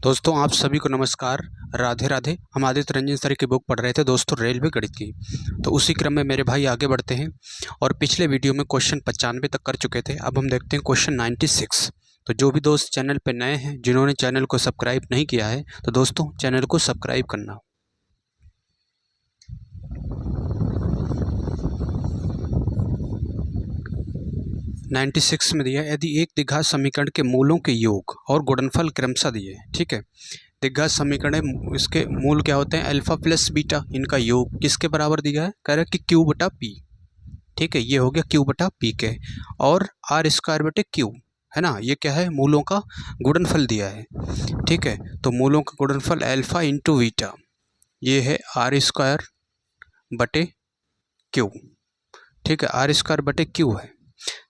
दोस्तों आप सभी को नमस्कार, राधे राधे। हम आदित्य रंजन सर की बुक पढ़ रहे थे दोस्तों, रेलवे गणित की। तो उसी क्रम में मेरे भाई आगे बढ़ते हैं और पिछले वीडियो में क्वेश्चन 95 तक कर चुके थे। अब हम देखते हैं क्वेश्चन 96। तो जो भी दोस्त चैनल पर नए हैं, जिन्होंने चैनल को सब्सक्राइब नहीं किया है, तो दोस्तों चैनल को सब्सक्राइब करना। नाइन्टी सिक्स में दिया, यदि एक द्विघात समीकरण के मूलों के योग और गुणनफल क्रमशः दिए। ठीक है, द्विघात समीकरण है, इसके मूल क्या होते हैं? अल्फा प्लस बीटा, इनका योग किसके बराबर दिया है? कह रहा है कि क्यू बटा पी। ठीक है, ये हो गया क्यू बटा पी के, और आर स्क्वायर बटे क्यू, है ना। ये क्या है? मूलों का गुणनफल दिया है। ठीक है, तो मूलों का गुणनफल अल्फा इंटू बीटा, ये है आर स्क्वायर बटे क्यू। ठीक है, आर स्क्वायर बटे क्यू है।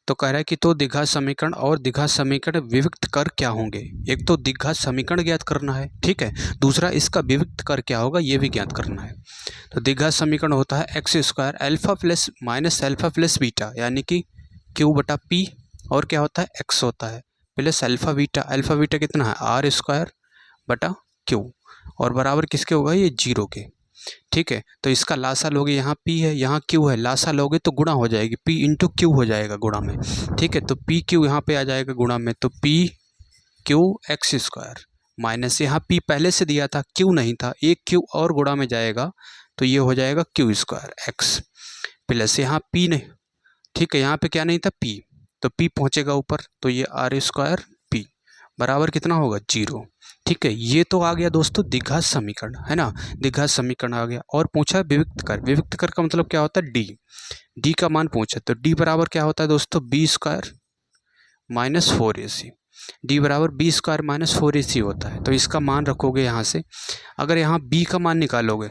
तो कह रहा है कि तो द्विघात समीकरण और द्विघात समीकरण विविक्त कर क्या होंगे। एक तो द्विघात समीकरण ज्ञात करना है, ठीक है, दूसरा इसका विविक्त कर क्या होगा ये भी ज्ञात करना है। तो द्विघात समीकरण होता है x square alpha plus minus alpha plus beta, यानी कि क्यू बटा पी, और क्या होता है? एक्स होता है plus alpha beta. Alpha beta कितना है? आर स्क्वायर बटा क्यू, और बराबर किसके होगा? ये जीरो के। ठीक है, तो इसका लासा लोगे, यहाँ पी है यहाँ क्यू है, लासा लोगे तो गुणा हो जाएगी, पी इंटू क्यू हो जाएगा गुणा में। ठीक है, तो पी क्यू यहाँ पे आ जाएगा गुणा में, तो P Q X square minus, यहाँ पी पहले से दिया था, क्यू नहीं था, एक क्यू और गुणा में जाएगा तो ये हो जाएगा क्यू स्क्वायर एक्स, प्लस यहाँ पी नहीं, ठीक है, यहाँ पे क्या नहीं था? पी, तो पी पहुँचेगा ऊपर, तो ये आर स्क्वायर पी बराबर कितना होगा? जीरो। ठीक है, ये तो आ गया दोस्तों द्विघात समीकरण, है ना, द्विघात समीकरण आ गया। और पूछा विविक्त कर। विविक्त कर का मतलब क्या होता है? डी, डी का मान पूछा, तो डी बराबर क्या होता है दोस्तों? B square minus 4ac। D बराबर बी स्क्वायर माइनस 4ac होता है। तो इसका मान रखोगे यहाँ से, अगर यहाँ बी का मान निकालोगे,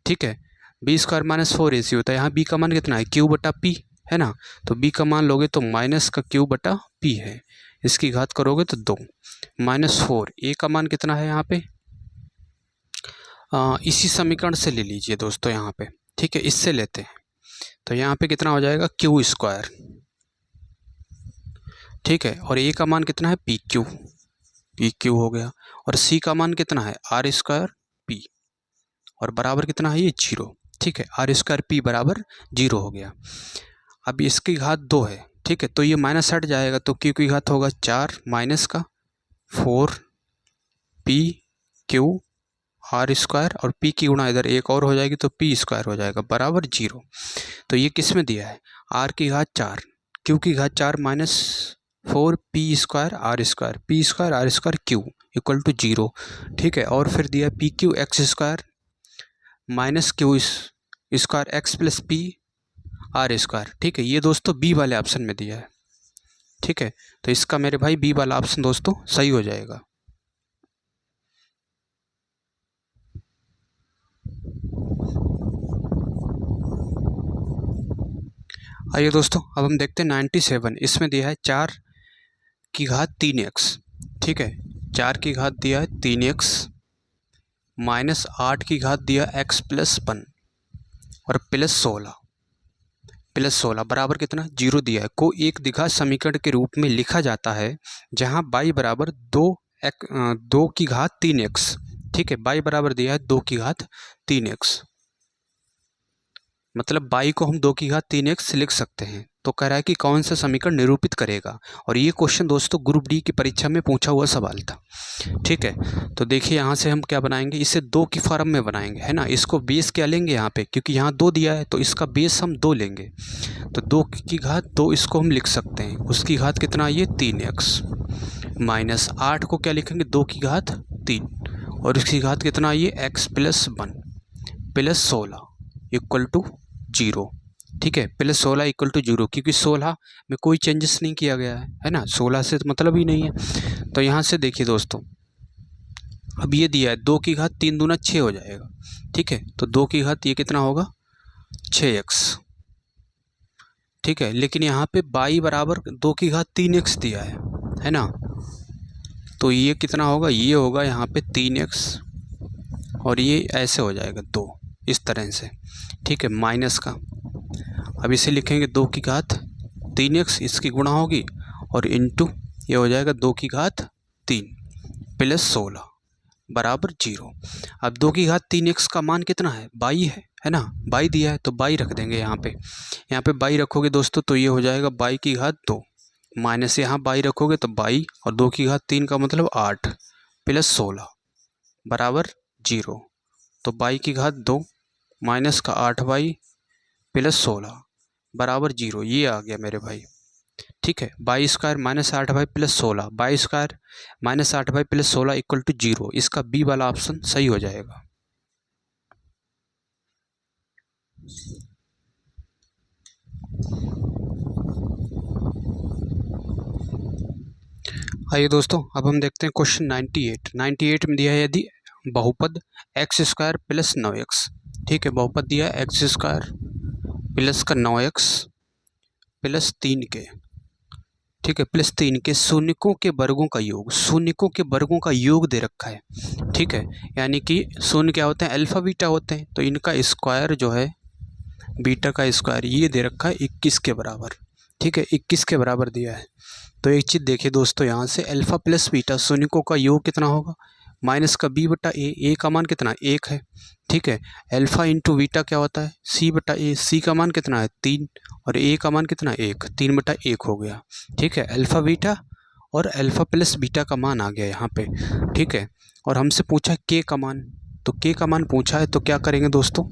ठीक है, बी स्क्वायर माइनस 4ac होता है, यहाँ बी का मान कितना है? क्यू बटा पी, है ना, तो बी का मान लोगे तो माइनस का क्यू बटा पी है, इसकी घात करोगे तो 2 माइनस 4, ए का मान कितना है यहाँ पे? इसी समीकरण से ले लीजिए दोस्तों यहाँ पे, ठीक है, इससे लेते हैं, तो यहाँ पे कितना हो जाएगा? क्यू स्क्वायर, ठीक है, और ए का मान कितना है? पी क्यू हो गया, और सी का मान कितना है? आर स्क्वायर पी, और बराबर कितना है? ये जीरो। ठीक है, आर स्क्वायर पी बराबर जीरो हो गया। अब इसकी घात 2 है, ठीक है, तो ये माइनस हट जाएगा, तो क्यू की घात होगा 4 माइनस का 4 पी क्यू आर स्क्वायर, और पी की गुणा इधर एक और हो जाएगी तो पी स्क्वायर हो जाएगा बराबर जीरो। तो ये किस में दिया है? आर की घात 4 क्यू की घात 4 minus 4 P square R square Q equal to zero. ठीक है, और फिर दिया P Q X square minus Q square X plus P R square. ठीक है, ये दोस्तों बी वाले ऑप्शन में दिया है। ठीक है, तो इसका मेरे भाई बी वाला ऑप्शन दोस्तों सही हो जाएगा। आइए दोस्तों, अब हम देखते हैं 97। इसमें दिया है 4 की घात 3x। ठीक है, 4 की घात दिया है 3x माइनस 8 की घात दिया x प्लस 1 और प्लस 16 बराबर कितना? जीरो दिया है। को एक द्विघात समीकरण के रूप में लिखा जाता है जहां y बराबर 2 की घात 3x। ठीक है, y बराबर दिया है 2 की घात 3x, मतलब y को हम 2 की घात 3x लिख सकते हैं। तो कह रहा है कि कौन सा समीकरण निरूपित करेगा, और ये क्वेश्चन दोस्तों ग्रुप डी की परीक्षा में पूछा हुआ सवाल था। ठीक है, तो देखिए यहाँ से हम क्या बनाएंगे, इसे 2 की फॉर्म में बनाएंगे, है ना। इसको बेस क्या लेंगे यहाँ पे, क्योंकि यहाँ 2 दिया है तो इसका बेस हम 2 लेंगे, तो 2 की घात 2 इसको हम लिख सकते हैं, उसकी घात कितना? ये 3x माइनस 8 को क्या लिखेंगे? 2 की घात 3, और इसकी घात कितना? ये x plus 1 plus 16 equal to zero. ठीक है, प्लस 16 इक्वल टू जीरो, क्योंकि 16 में कोई चेंजेस नहीं किया गया है ना, 16 से मतलब ही नहीं है। तो यहाँ से देखिए दोस्तों, अब ये दिया है 2 की घात 3 दूना 6 हो जाएगा। ठीक है, तो 2 की घात ये कितना होगा? 6x। ठीक है, लेकिन यहाँ पे y बराबर 2 की घात 3x दिया है ना, तो ये कितना होगा? ये होगा यहाँ पे 3x, और ये ऐसे हो जाएगा 2 इस तरह से। ठीक है, माइनस का, अब इसे लिखेंगे 2 की घात 3x, इसकी गुणा होगी, और इंटू ये हो जाएगा 2 की घात 3 प्लस 16 बराबर 0। अब 2 की घात 3x का मान कितना है, 22 है ना, 22 दिया है तो 22 रख देंगे यहाँ पे। यहाँ पे 22 रखोगे दोस्तों तो ये हो जाएगा 22 की घात 2 माइनस यहाँ 22 रखोगे तो 22 और 2 की घात 3 का मतलब 8 प्लस 16 बराबर 0। तो 22 की घात 2 माइनस का 8y प्लस 16 बराबर 0, ये आ गया मेरे भाई। ठीक है, 22 square minus 8y plus 16, 22 square minus 8y plus 16 equal to 0। इसका बी वाला ऑप्शन सही हो जाएगा। आइए दोस्तों, अब हम देखते हैं क्वेश्चन 98 में दिया है यदि बहुपद एक्स स्क्वायर प्लस 9x, ठीक है, बहुपद दिया है एक्स स्क्वायर प्लस का 9x प्लस 3k, ठीक है, प्लस 3 के शून्यकों के वर्गों का योग, शून्यकों के वर्गों का योग दे रखा है। ठीक है, यानी कि शून्य क्या होते हैं, अल्फा बीटा होते हैं, तो इनका स्क्वायर जो है बीटा का स्क्वायर ये दे रखा है 21 के बराबर। ठीक है, 21 के बराबर दिया है। तो एक चीज़ देखिए दोस्तों, यहाँ से अल्फा प्लस बीटा शून्यकों का योग कितना होगा, माइनस का b बटा ए का मान कितना 1 है। ठीक है, अल्फा इंटू बीटा क्या होता है c बटा ए, सी का मान कितना है 3 और a का मान कितना 1, 3 बटा 1 हो गया। ठीक है, अल्फा बीटा और अल्फा प्लस बीटा का मान आ गया यहाँ पे। ठीक है, और हमसे पूछा k का मान, तो k का मान पूछा है तो क्या करेंगे दोस्तों,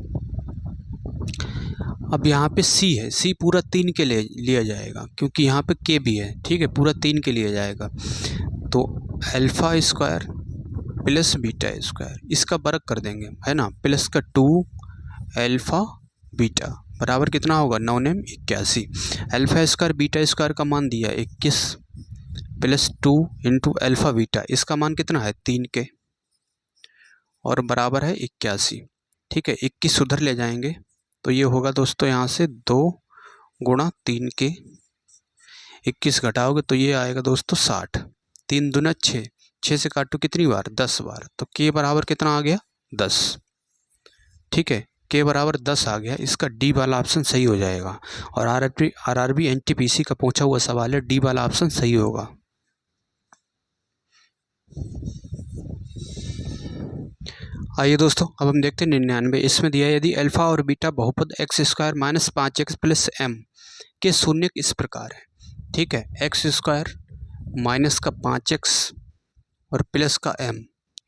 अब यहाँ पे c है, c पूरा 3 के लिए लिया जाएगा क्योंकि यहाँ पे k भी है। ठीक है, पूरा 3 के लिए जाएगा, तो alpha square plus beta square इसका वर्ग कर देंगे, है ना, प्लस का 2 अल्फा बीटा बराबर कितना होगा 9 name 81। Alpha square beta square का मान दिया 21 प्लस 2 इंटू अल्फा बीटा, इसका मान कितना है 3 के और बराबर है 81। ठीक है, 21 उधर ले जाएंगे तो ये होगा दोस्तों यहाँ से 2 गुणा 3 के, 21 घटाओगे तो ये आएगा दोस्तों 60, 3 दूना 6, 6 से काटो कितनी बार 10 बार, तो k बराबर कितना आ गया 10। ठीक है, k बराबर 10 आ गया, इसका डी वाला ऑप्शन सही हो जाएगा। और आरआरबी एनटीपीसी का पूछा हुआ सवाल है, डी वाला ऑप्शन सही होगा। आइए दोस्तों, अब हम देखते हैं 99, इसमें दिया है यदि अल्फा और बीटा बहुपद X square minus 5x plus M के शून्य इस प्रकार है। ठीक है, एक्स स्क्वायर माइनस का 5x और प्लस का m,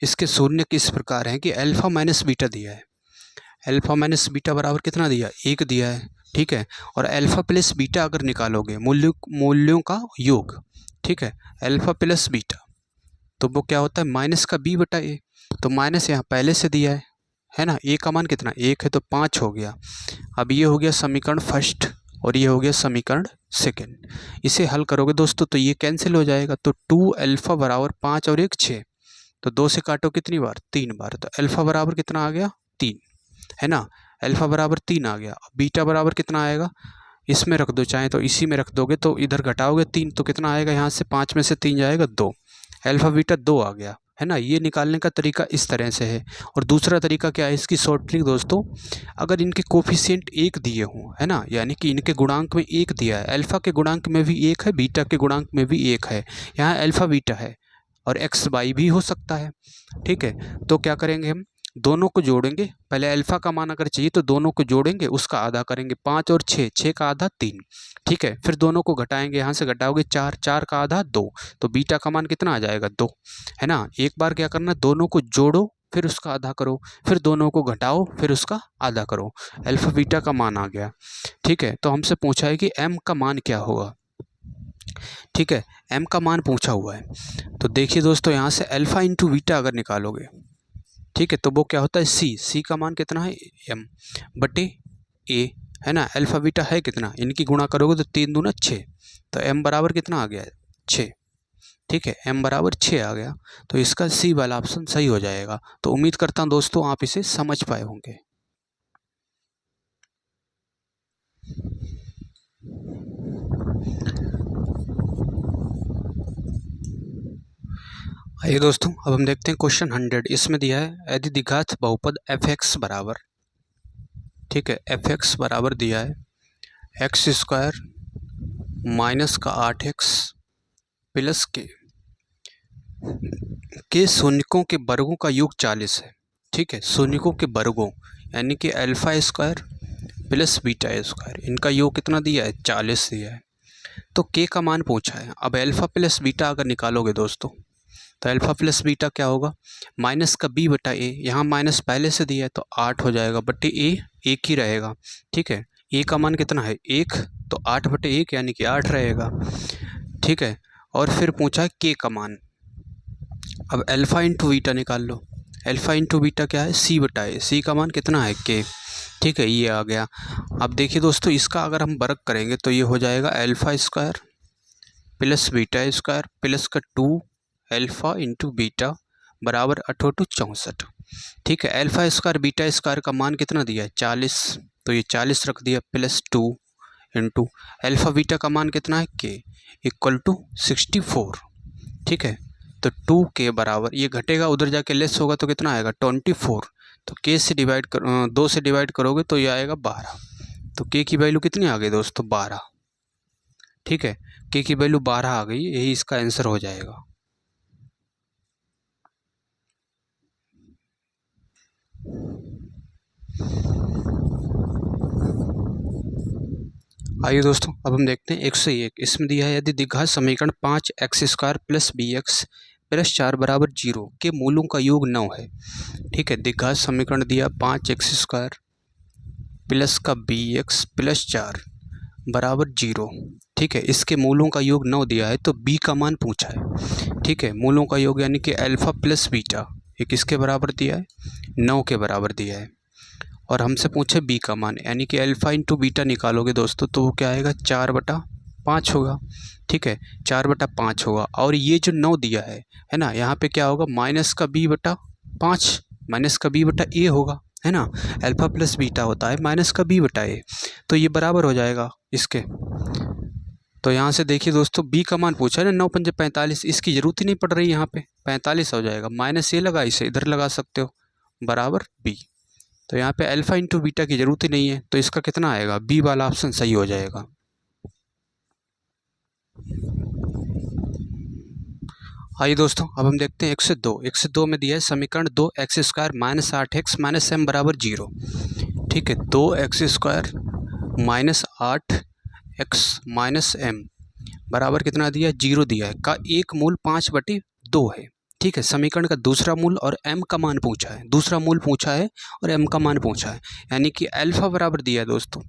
इसके शून्य किस प्रकार हैं कि अल्फा माइनस बीटा दिया है, अल्फा माइनस बीटा बराबर कितना दिया 1 दिया है। ठीक है, और अल्फा प्लस बीटा अगर निकालोगे मूल्यों का योग, ठीक है, अल्फा प्लस बीटा तो वो क्या होता है माइनस का b बटा ए, तो माइनस यहाँ पहले से दिया है ना, a का मान कितना 1 है तो 5 हो गया। अब ये हो गया समीकरण फर्स्ट और ये हो गया समीकरण सेकंड। इसे हल करोगे दोस्तों तो ये कैंसिल हो जाएगा, तो 2 अल्फा बराबर 5 और 1 6, तो 2 से काटो कितनी बार 3 बार, तो अल्फा बराबर कितना आ गया 3, है ना, अल्फा बराबर 3 आ गया। अब बीटा बराबर कितना आएगा, इसमें रख दो चाहे तो इसी में रख दोगे तो इधर घटाओगे 3 तो कितना आएगा, यहाँ से 5 में से 3 जाएगा 2, अल्फा बीटा 2 आ गया, है ना। ये निकालने का तरीका इस तरह से है। और दूसरा तरीका क्या है इसकी शॉर्ट ट्रिक दोस्तों, अगर इनके कोफिशिएंट 1 दिए हों, है ना, यानी कि इनके गुणांक में 1 दिया है, अल्फा के गुणांक में भी 1 है, बीटा के गुणांक में भी 1 है, यहाँ अल्फा बीटा है और एक्स वाई भी हो सकता है। ठीक है, तो क्या करेंगे हम दोनों को जोड़ेंगे, पहले अल्फा का मान अगर चाहिए तो दोनों को जोड़ेंगे, उसका आधा करेंगे 5 और 6, 6 का आधा 3। ठीक है, फिर दोनों को घटाएंगे, यहाँ से घटाओगे 4, 4 का आधा 2, तो बीटा का मान कितना आ जाएगा 2, है ना। एक बार क्या करना दोनों को जोड़ो फिर उसका आधा करो, फिर दोनों को घटाओ फिर उसका आधा करो, अल्फा बीटा का मान आ गया। ठीक है, तो हमसे पूछा है कि m का मान क्या होगा। ठीक है, m का मान पूछा हुआ है, तो देखिए दोस्तों यहाँ से अल्फा इंटू बीटा अगर निकालोगे, ठीक है, तो वो क्या होता है c का मान कितना है m बटे a, है ना, अल्फा बीटा है कितना, इनकी गुणा करोगे तो 3 दूना 6, तो m बराबर कितना आ गया 6। ठीक है, m बराबर 6 आ गया, तो इसका c वाला ऑप्शन सही हो जाएगा। तो उम्मीद करता हूँ दोस्तों आप इसे समझ पाए होंगे। आइए दोस्तों, अब हम देखते हैं क्वेश्चन 100, इसमें दिया है यदि द्विघात बहुपद f(x) बराबर, ठीक है, f(x) बराबर दिया है एक्स स्क्वायर माइनस का 8x प्लस के शून्यकों के वर्गों का योग 40 है। ठीक है, शून्यकों के वर्गों यानी कि alpha square plus beta square, इनका योग कितना दिया है? 40 दिया है। तो के का मान पूछा है। अब अल्फा प्लस बीटा अगर निकालोगे दोस्तों, तो अल्फा प्लस बीटा क्या होगा? माइनस का बी बटा ए, यहाँ माइनस पहले से दिया है तो 8 हो जाएगा, बटे ए एक ही रहेगा। ठीक है, ए का मान कितना है? 1, तो 8 बटे 1 यानी कि 8 रहेगा। ठीक है, और फिर पूछा है के का मान। अब अल्फा इंटू बीटा निकाल लो। अल्फा इंटू बीटा क्या है? सी बटा ए, सी का मान कितना है? के। ठीक है, ये आ गया। अब देखिए दोस्तों, इसका अगर हम वर्ग करेंगे तो ये हो जाएगा alpha square plus beta square plus का 2 अल्फा इंटू बीटा बराबर 8×2 64। ठीक है, अल्फा स्क्वायर बीटा स्क्वायर का मान कितना दिया है? 40, तो ये 40 रख दिया प्लस 2 इंटू अल्फा बीटा का मान कितना है? के इक्वल टू 64। ठीक है, तो 2 के बराबर, ये घटेगा उधर जाके लेस होगा तो कितना आएगा? 24। तो के से डिवाइड कर 2 से डिवाइड करोगे तो ये आएगा 12। तो के की वैल्यू कितनी आ गई दोस्तों? 12। ठीक है, के की वैल्यू 12 आ गई, यही इसका आंसर हो जाएगा। आइए दोस्तों, अब हम देखते हैं 101। इसमें दिया है यदि द्विघात समीकरण 5x square plus bx plus 4 बराबर 0 के मूलों का योग 9 है। ठीक है, द्विघात समीकरण दिया 5x स्क्वायर प्लस का bx प्लस 4 बराबर 0। ठीक है, इसके मूलों का योग 9 दिया है, तो b का मान पूछा है। ठीक है, मूलों का योग यानी कि अल्फा प्लस बीटा, ये किसके बराबर दिया है? 9 के बराबर दिया है। और हमसे पूछे b का मान, यानी कि अल्फा इंटू बीटा निकालोगे दोस्तों तो वो क्या आएगा? 4/5 होगा। ठीक है, 4/5 होगा। और ये जो 9 दिया है ना, यहाँ पे क्या होगा? माइनस का b/5, माइनस का b/a होगा, है ना। अल्फा प्लस बीटा होता है माइनस का b/a, तो ये बराबर हो जाएगा इसके। तो यहाँ से देखिए दोस्तों, b का मान पूछा है ना, 9 पंजे 45, इसकी जरूरत ही नहीं पड़ रही, यहाँ पे 45 हो जाएगा। माइनस ये लगा, इसे इधर लगा सकते हो, बराबर b। तो यहाँ पे अल्फा इंटू बीटा की जरूरत ही नहीं है, तो इसका कितना आएगा? बी वाला ऑप्शन सही हो जाएगा। आइए दोस्तों, अब हम देखते हैं 102। 102 में दिया है समीकरण 2x square minus 8x minus m बराबर 0। ठीक है, 2x square minus 8x minus m बराबर कितना दिया है? 0 दिया है, का एक मूल 5/2 है। ठीक है, समीकरण का दूसरा मूल और m का मान पूछा है। दूसरा मूल पूछा है और m का मान पूछा है, यानी कि अल्फा बराबर दिया है दोस्तों।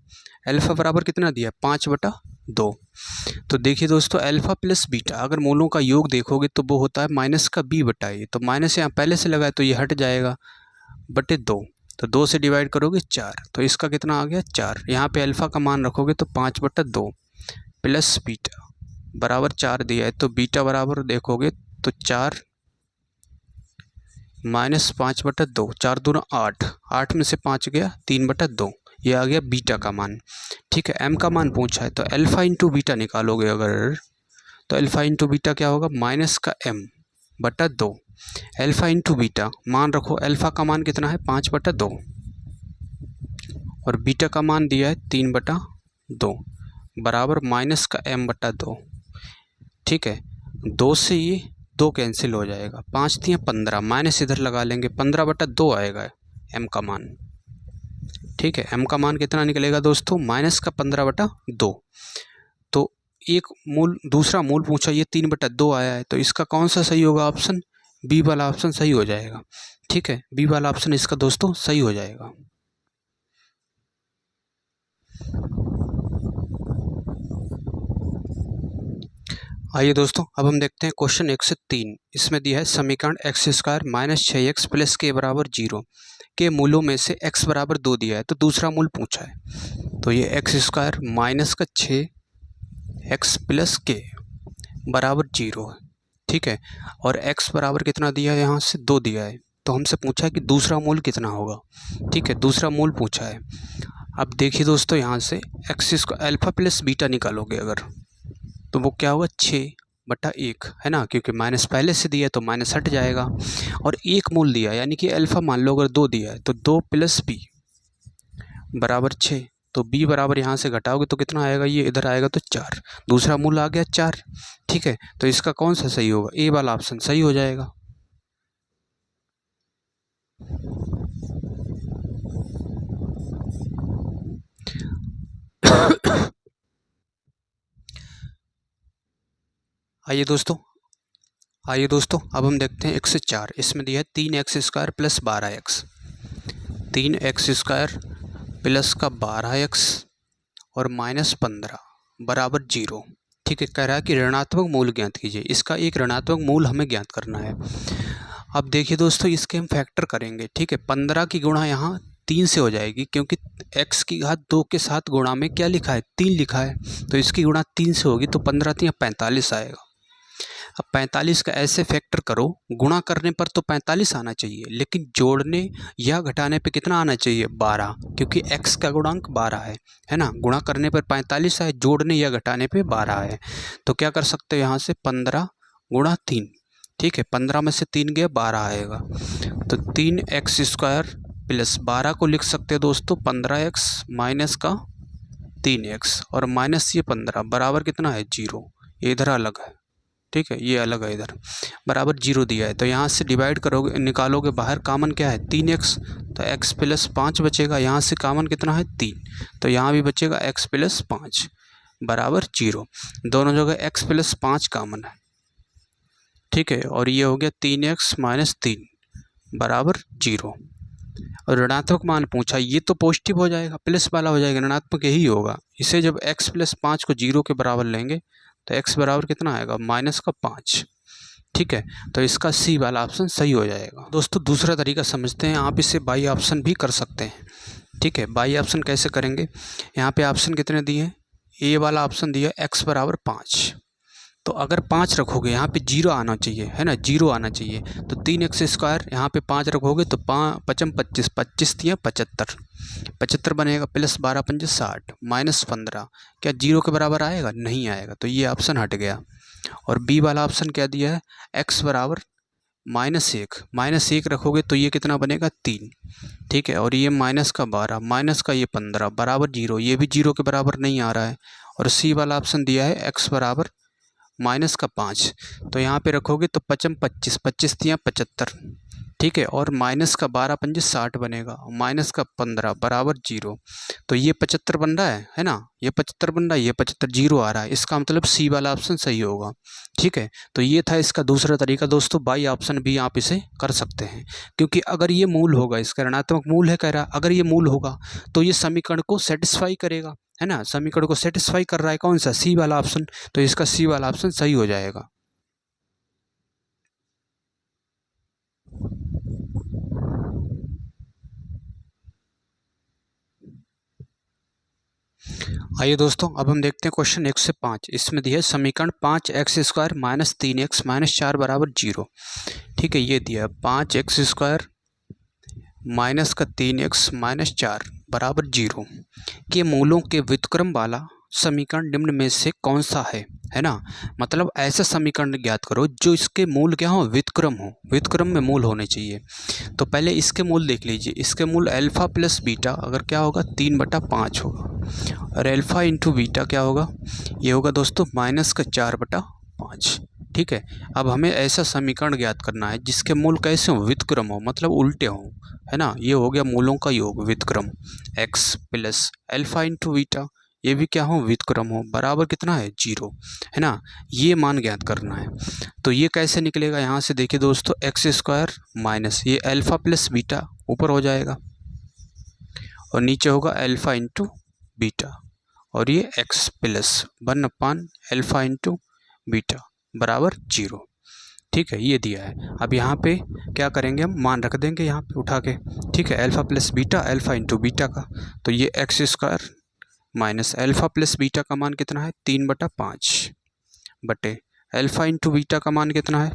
अल्फा बराबर कितना दिया है? 5/2। तो देखिए दोस्तों, अल्फा प्लस बीटा अगर मूलों का योग देखोगे तो वो होता है माइनस का b/a, तो माइनस यहाँ पहले से लगा है तो ये हट जाएगा, बटे 2। तो 2 से डिवाइड करोगे 4, तो इसका कितना आ गया? 4। यहाँ पे अल्फा का मान रखोगे तो 5/2 प्लस बीटा बराबर 4 दिया है, तो बीटा बराबर देखोगे तो 4 माइनस 5/2, 4 दूना 8, 8 में से 5 गया 3/2, ये आ गया बीटा का मान। ठीक है, m का मान पूछा है, तो अल्फा इंटू बीटा निकालोगे अगर, तो अल्फा इंटू बीटा क्या होगा? माइनस का m/2। अल्फा इंटू बीटा मान रखो, अल्फा का मान कितना है? 5/2 और बीटा का मान दिया है 3/2 बराबर माइनस का m/2। ठीक है, 2 से ये 2 कैंसिल हो जाएगा, 5 3 15, माइनस इधर लगा लेंगे, 15/2 आएगा m का मान। ठीक है, m का मान कितना निकलेगा दोस्तों? माइनस का 15/2। तो एक मूल, दूसरा मूल पूछा, ये 3/2 आया है, तो इसका कौन सा सही होगा? ऑप्शन बी वाला ऑप्शन सही हो जाएगा। ठीक है, बी वाला ऑप्शन इसका दोस्तों सही हो जाएगा। आइए दोस्तों, अब हम देखते हैं क्वेश्चन 103। इसमें दिया है समीकरण x square minus 6x plus के बराबर 0 के मूलों में से x बराबर 2 दिया है, तो दूसरा मूल पूछा है। तो ये x स्क्वायर माइनस का 6x प्लस के बराबर 0 है। ठीक है, और x बराबर कितना दिया है? यहाँ से 2 दिया है, तो हमसे पूछा है कि दूसरा मूल कितना होगा। ठीक है, दूसरा मूल पूछा है। अब देखिए दोस्तों, यहाँ से x square alpha plus beta निकालोगे अगर, तो वो क्या होगा? 6/1, है ना, क्योंकि माइनस पहले से दिया है तो माइनस हट जाएगा। और एक मूल दिया, यानी कि अल्फा मान लो अगर 2 दिया है, तो 2 प्लस b बराबर 6, तो b बराबर यहाँ से घटाओगे तो कितना आएगा? ये इधर आएगा तो 4, दूसरा मूल आ गया 4। ठीक है, तो इसका कौन सा सही होगा? ए वाला ऑप्शन सही हो जाएगा। आइए दोस्तों अब हम देखते हैं 1 से 4। इसमें दिया है 3x² plus 12x, 3x² plus का 12x और माइनस 15 बराबर 0। ठीक है, कह रहा है कि ऋणात्मक मूल ज्ञात कीजिए। इसका एक ऋणात्मक मूल हमें ज्ञात करना है। अब देखिए दोस्तों, इसके हम फैक्टर करेंगे। ठीक है, 15 की गुणा यहाँ 3 से हो जाएगी, क्योंकि x की घात 2 के साथ गुणा में क्या लिखा है, 3 लिखा है, तो इसकी गुणा 3 से होगी, तो 15 3 45 आएगा। अब 45 का ऐसे फैक्टर करो, गुणा करने पर तो 45 आना चाहिए, लेकिन जोड़ने या घटाने पे कितना आना चाहिए, 12, क्योंकि x का गुणांक 12 है ना। गुणा करने पर 45 है, जोड़ने या घटाने पे 12 है। तो क्या कर सकते हो यहाँ से, 15 गुणा 3। ठीक है, 15 में से 3 गया, 12 आएगा। तो 3x² प्लस 12 को लिख सकते हो दोस्तों 15x माइनस का 3x और माइनस ये 15 बराबर कितना है, 0। ये इधर अलग है, ठीक है, ये अलग है, इधर बराबर 0 दिया है। तो यहाँ से डिवाइड करोगे, निकालोगे बाहर, कॉमन क्या है, 3x, तो x प्लस 5 बचेगा। यहाँ से कॉमन कितना है, 3, तो यहाँ भी बचेगा x प्लस 5 बराबर 0। दोनों जगह x प्लस 5 कॉमन है। ठीक है, और ये हो गया 3x माइनस 3 बराबर 0। और ऋणात्मक मान पूछा, ये तो पॉजिटिव हो जाएगा, प्लस वाला हो जाएगा, ऋणात्मक यही होगा। इसे जब x प्लस 5 को 0 के बराबर लेंगे तो x बराबर कितना आएगा, माइनस का 5। ठीक है, तो इसका सी वाला ऑप्शन सही हो जाएगा। दोस्तों दूसरा तरीका समझते हैं, आप इसे बाई ऑप्शन भी कर सकते हैं। ठीक है, बाई ऑप्शन कैसे करेंगे, यहाँ पे ऑप्शन कितने दिए हैं, ए वाला ऑप्शन दिया x बराबर 5, तो अगर 5 रखोगे यहाँ पे 0 आना चाहिए, है ना, 0 आना चाहिए। तो 3x² यहाँ पे 5 रखोगे तो 5 5 25, 25 दिया 75, 75 बनेगा, प्लस 12 5 60 माइनस 15, क्या 0 के बराबर आएगा, नहीं आएगा, तो ये ऑप्शन हट गया। और बी वाला ऑप्शन क्या दिया है, x बराबर -1, -1 रखोगे तो ये कितना बनेगा, 3। ठीक है, और ये माइनस का 12 माइनस का ये 15 बराबर 0, ये भी 0 के बराबर नहीं आ रहा है। और सी वाला ऑप्शन दिया है x बराबर माइनस का 5, तो यहाँ पे रखोगे तो 5 25, 25 दिया 75। ठीक है, और माइनस का 12 5 60 बनेगा, माइनस का 15 बराबर 0, तो ये 75 बन रहा है ना, ये 75 बन रहा है, ये 75 0 आ रहा है, इसका मतलब सी वाला ऑप्शन सही होगा। ठीक है, तो ये था इसका दूसरा तरीका। दोस्तों बाई ऑप्शन भी आप इसे कर सकते हैं, क्योंकि अगर ये मूल होगा, इसका ऋणात्मक मूल है कह रहा, अगर ये मूल होगा तो ये समीकरण को सेटिस्फाई करेगा, है ना, समीकरण को सेटिस्फाई कर रहा है कौन सा, सी वाला ऑप्शन, तो इसका सी वाला ऑप्शन सही हो जाएगा। आइए दोस्तों अब हम देखते हैं क्वेश्चन 1 से 5। इसमें दिया है समीकरण 5x² माइनस 3x माइनस 4 बराबर 0। ठीक है, ये दिया है 5x² माइनस का 3x माइनस 4 बराबर 0 के मूलों के व्युत्क्रम वाला समीकरण निम्न में से कौन सा है ना। मतलब ऐसा समीकरण ज्ञात करो जो इसके मूल क्या हो, व्युत्क्रम हो, व्युत्क्रम में मूल होने चाहिए। तो पहले इसके मूल देख लीजिए, इसके मूल अल्फा प्लस बीटा अगर क्या होगा, 3/5 होगा, और अल्फा इंटू बीटा क्या होगा, ये होगा दोस्तों माइनस का 4/5। ठीक है, अब हमें ऐसा समीकरण ज्ञात करना है जिसके मूल कैसे हो, व्युत्क्रम हो, मतलब उल्टे हों, है ना। ये हो गया मूलों का योग, व्युत्क्रम, x plus alpha into beta, ये भी क्या हो, व्युत्क्रम हो, बराबर कितना है, 0, है ना। ये मान ज्ञात करना है। तो ये कैसे निकलेगा, यहाँ से देखिए दोस्तों, x² माइनस ये अल्फा प्लस बीटा ऊपर हो जाएगा, और नीचे होगा अल्फा इंटू बीटा, और ये x प्लस 1/अल्फा इंटू बीटा बराबर 0। ठीक है, ये दिया है। अब यहाँ पे क्या करेंगे, हम मान रख देंगे यहाँ पे उठा के। ठीक है, alpha plus beta, alpha into beta का, तो ये x² minus alpha plus beta का मान कितना है, 3/5 बटे अल्फा इंटू बीटा का मान कितना है,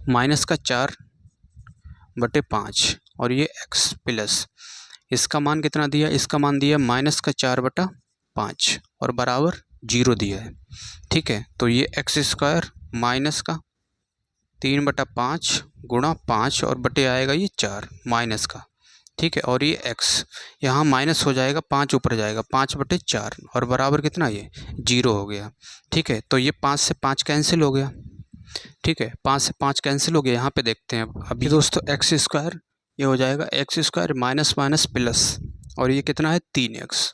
माइनस का 4/5, और ये x प्लस इसका मान कितना दिया, इसका मान दिया माइनस का 4/5 और बराबर 0 दिया है। ठीक है, तो ये x² माइनस का 3/5 गुणा 5 और बटे आएगा ये 4 माइनस का। ठीक है, और ये x यहाँ माइनस हो जाएगा, 5 ऊपर जाएगा, 5/4 और बराबर कितना, ये 0 हो गया। ठीक है, तो ये 5 से 5 कैंसिल हो गया। ठीक है, 5 से 5 कैंसिल हो गया। यहाँ पे देखते हैं अभी दोस्तों, x² ये हो जाएगा x² माइनस माइनस प्लस, और ये कितना है 3x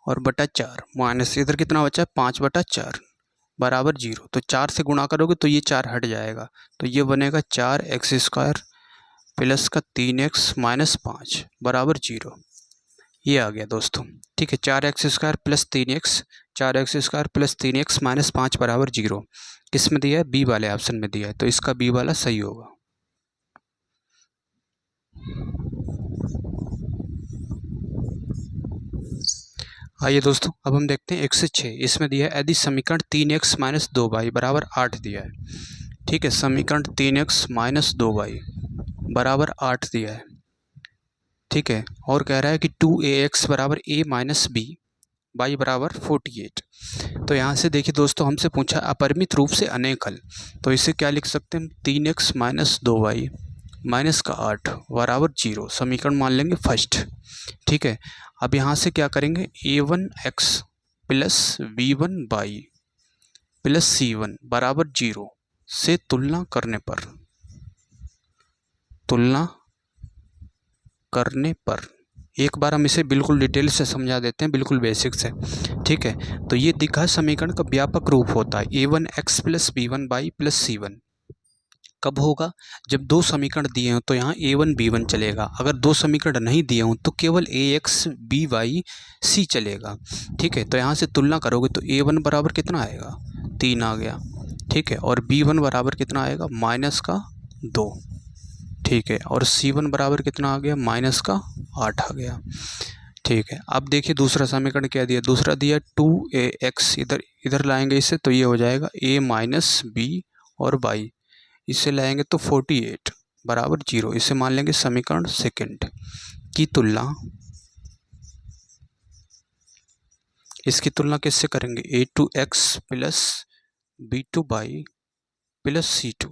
और बटा 4 माइनस इधर कितना बचा है 5/4, बराबर 0। तो 4 से गुणा करोगे तो ये 4 हट जाएगा, तो ये बनेगा 4x² प्लस का 3x माइनस 5 बराबर 0। ये आ गया दोस्तों, ठीक है। 4x² plus 3x, 4x² plus 3x minus 5 बराबर 0 किस में दिया है? बी वाले ऑप्शन में दिया है, तो इसका बी वाला सही होगा। आइए दोस्तों, अब हम देखते हैं 1 से 6। इसमें दिया है यदि समीकरण 3x माइनस 2y बराबर 8 दिया है, ठीक है। समीकरण 3x माइनस 2y बराबर 8 दिया है, ठीक है। और कह रहा है कि 2ax बराबर a माइनस b, y बराबर 48। तो यहाँ से देखिए दोस्तों, हमसे पूछा अपरिमित रूप से अनेक हल, तो इसे क्या लिख सकते हैं? 3x माइनस 2y माइनस का 8 बराबर 0, समीकरण मान लेंगे फर्स्ट, ठीक है। अब यहाँ से क्या करेंगे? a1x plus b1y plus c1 बराबर 0 से तुलना करने पर एक बार हम इसे बिल्कुल डिटेल से समझा देते हैं, बिल्कुल बेसिक से, ठीक है। तो ये दिखा समीकरण का व्यापक रूप होता है a1x plus b1y plus c1। कब होगा? जब दो समीकरण दिए हों तो यहाँ a1 b1 चलेगा। अगर दो समीकरण नहीं दिए हों तो केवल ax by c चलेगा, ठीक है। तो यहाँ से तुलना करोगे तो a1 बराबर कितना आएगा? 3 आ गया, ठीक है। और b1 बराबर कितना आएगा? माइनस का 2, ठीक है। और c1 बराबर कितना आ गया? माइनस का 8 आ गया, ठीक है। अब देखिए दूसरा समीकरण क्या दिया? दूसरा दिया 2ax, इधर लाएंगे इसे तो ये हो जाएगा a माइनस b और y, इसे लाएंगे तो 48 बराबर 0। इसे मान लेंगे समीकरण सेकंड की तुलना। इसकी तुलना किससे करेंगे? a2x plus b2y plus c2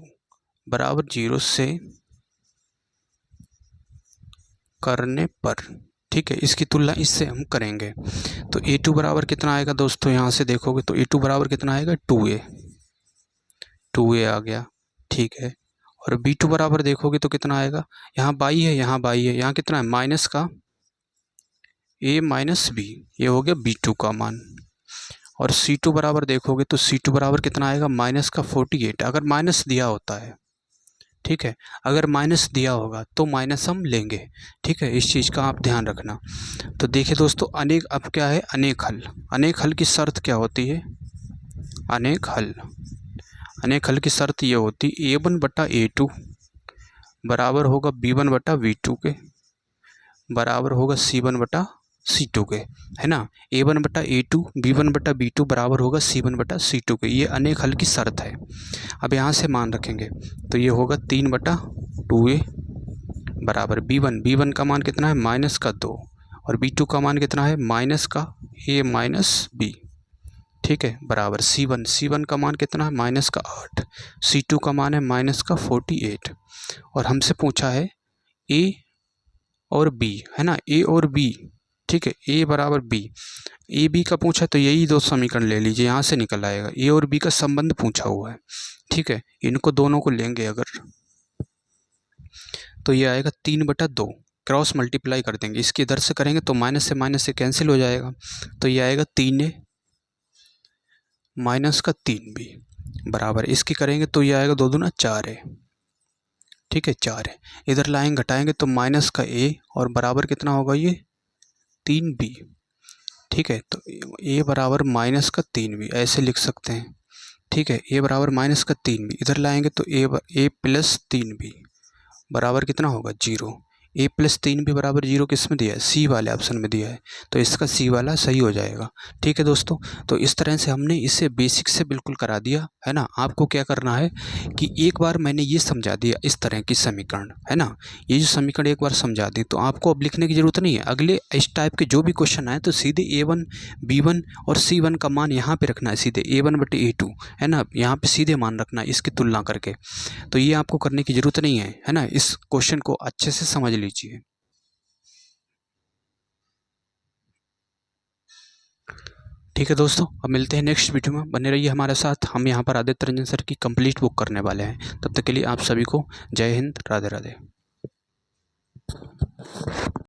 बराबर 0 से करने पर, ठीक है। इसकी तुलना इससे हम करेंगे तो a2 बराबर कितना आएगा दोस्तों? यहाँ से देखोगे तो a2 बराबर कितना आएगा? 2a आ गया, ठीक है। और b2 बराबर देखोगे तो कितना आएगा? यहाँ y है, यहाँ y है, यहाँ कितना है? माइनस का a माइनस b, ये हो गया b2 का मान। और c2 बराबर देखोगे तो c2 बराबर कितना आएगा? माइनस का 48। अगर माइनस दिया होता है, ठीक है, अगर माइनस दिया होगा तो माइनस हम लेंगे, ठीक है। इस चीज़ का आप ध्यान रखना। तो देखिए दोस्तों, अनेक, अब क्या है? अनेक हल। अनेक हल की शर्त क्या होती है? अनेक हल की शर्त ये होती है a1 बटा a2 बराबर होगा b1 बटा b2 के, बराबर होगा c1 बटा c2 के, है ना। a1 बटा a2 b1 बटा b2 बराबर होगा c1 बटा c2 के। ये अनेक हल की शर्त है। अब यहाँ से मान रखेंगे तो ये होगा 3 बटा 2a बराबर b1 का मान कितना है? माइनस का 2, और b2 का मान कितना है? माइनस का a माइनस b, ठीक है, बराबर c1 का मान कितना है? माइनस का 8, c2 का मान है माइनस का 48। और हमसे पूछा है a और b, है ना, a और b, ठीक है। a बराबर b, ए बी का पूछा तो यही दो समीकरण ले लीजिए, यहाँ से निकल आएगा। ए और बी का संबंध पूछा हुआ है, ठीक है। इनको दोनों को लेंगे अगर तो ये आएगा 3/2, क्रॉस मल्टीप्लाई कर देंगे। इसके इधर से करेंगे तो माइनस से कैंसिल हो जाएगा, तो ये आएगा 3a माइनस का 3b बराबर, इसकी करेंगे तो ये आएगा 2 दूना 4a, ठीक है, 4 है। इधर लाएंगे घटाएंगे तो माइनस का a और बराबर कितना होगा? ये 3b, ठीक है। तो a बराबर माइनस का 3b ऐसे लिख सकते हैं, ठीक है। a बराबर माइनस का 3b, इधर लाएंगे तो a प्लस 3b बराबर कितना होगा? 0। a प्लस 3b बराबर 0 किस में दिया है? सी वाले ऑप्शन में दिया है, तो इसका सी वाला सही हो जाएगा, ठीक है दोस्तों। तो इस तरह से हमने इसे बेसिक से बिल्कुल करा दिया, है ना। आपको क्या करना है कि एक बार मैंने ये समझा दिया इस तरह की समीकरण, है ना, ये जो समीकरण एक बार समझा दी तो आपको अब लिखने की ज़रूरत नहीं है। अगले इस टाइप के जो भी क्वेश्चन आए तो सीधे a1 b1 और c1 का मान यहाँ पर रखना है, सीधे a1 बटे a2, है ना, यहाँ पर सीधे मान रखना है इसकी तुलना करके। तो ये आपको करने की ज़रूरत नहीं है ना। इस क्वेश्चन को अच्छे से समझ लीजिए। ठीक है दोस्तों, अब मिलते हैं नेक्स्ट वीडियो में, बने रहिए हमारे साथ। हम यहाँ पर आदित्य रंजन सर की कंप्लीट बुक करने वाले हैं। तब तक के लिए आप सभी को जय हिंद, राधे राधे।